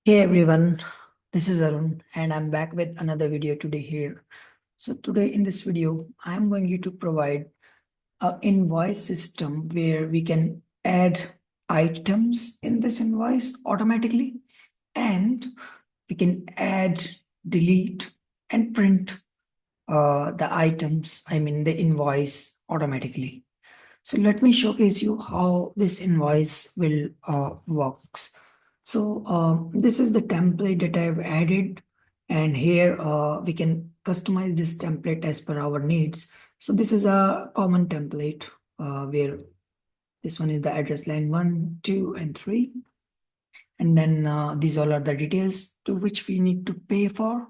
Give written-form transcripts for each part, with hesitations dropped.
Hey everyone, this is Arun and I'm back with another video today here. So today in this video, I'm going to provide an invoice system where we can add items in this invoice automatically, and we can add, delete and print the items, the invoice automatically. So let me showcase you how this invoice will works. So this is the template that I've added, and here we can customize this template as per our needs. So this is a common template where this one is the address line 1, 2, and 3. And then these all are the details to which we need to pay for.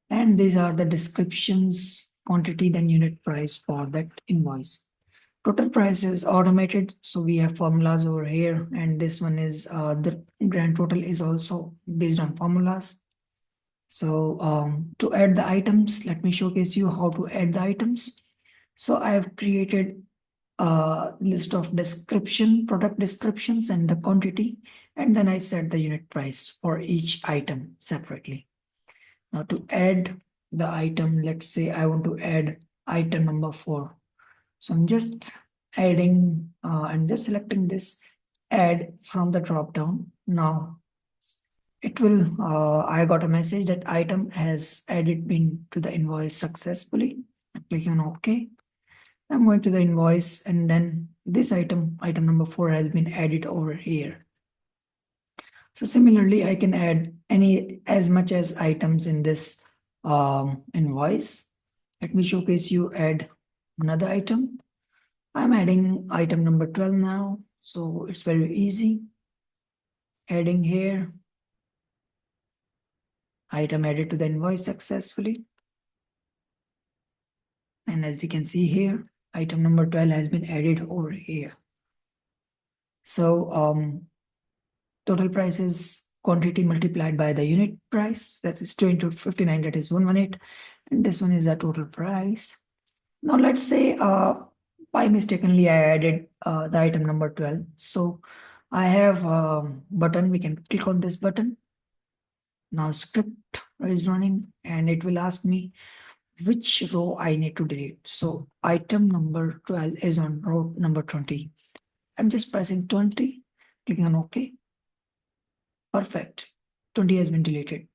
And these are the descriptions, quantity, then unit price for that invoice. Total price is automated, so we have formulas over here, and this one is the grand total is also based on formulas. So to add the items, let me showcase you how to add the items. So I have created a list of product descriptions and the quantity, and then I set the unit price for each item separately. Now to add the item, let's say I want to add item number 4. So I'm just selecting this add from the drop down. Now I got a message that item has been to the invoice successfully. I'm clicking on OK. I'm going to the invoice, and then this item number 4 has been added over here. So similarly, I can add as much as items in this invoice. Let me showcase you add another item. I'm adding item number 12 now, so it's very easy. Adding here, item added to the invoice successfully. And as we can see here, item number 12 has been added over here. So total price is quantity multiplied by the unit price, that is 2 into 59, that is 118. And this one is the total price. Now let's say by mistakenly I added the item number 12. So I have a button, we can click on this button. Now script is running and it will ask me which row I need to delete. So item number 12 is on row number 20. I'm just pressing 20, clicking on OK. Perfect. 20 has been deleted.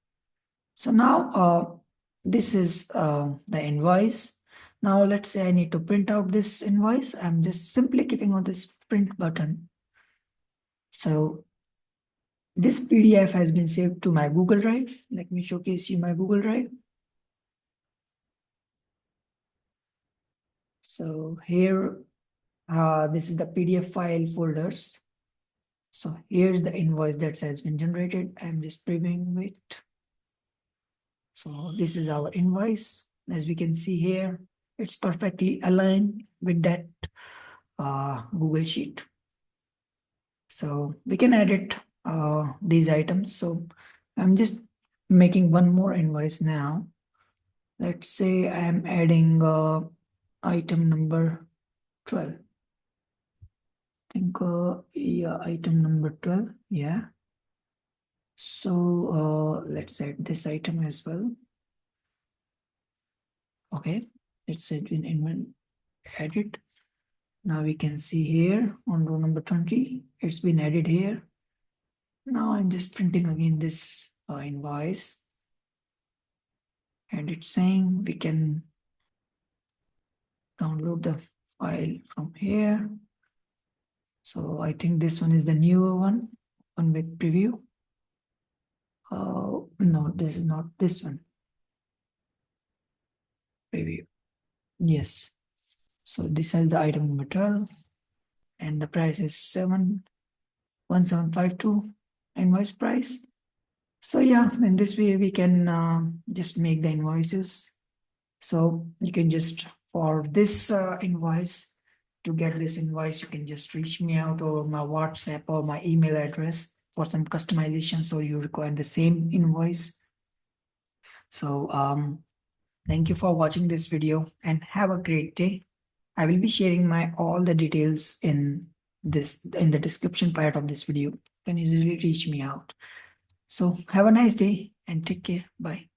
So now this is the invoice. Now let's say I need to print out this invoice. I'm just simply clicking on this print button. So this PDF has been saved to my Google Drive. Let me showcase you my Google Drive. So here, this is the PDF file folders. So here's the invoice that has been generated. I'm just previewing it. So this is our invoice. As we can see here, it's perfectly aligned with that Google Sheet. So we can edit these items. So I'm just making one more invoice now. Let's say I'm adding item number 12. I think, yeah, item number 12. Yeah. So let's add this item as well. Okay, it's been added. Now we can see here on row number 20, it's been added here. Now I'm just printing again this invoice. And it's saying we can download the file from here. So I think this one is the newer one with preview. No, this is not this one. Preview. Yes. So this is the item number 12 and the price is 1752 invoice price. So yeah, in this way we can just make the invoices. So you can just, for this invoice, to get this invoice, you can just reach me out or my WhatsApp or my email address for some customization. So you require the same invoice. So thank you for watching this video and have a great day. I will be sharing all the details in the description part of this video. You can easily reach me out. So have a nice day and take care. Bye.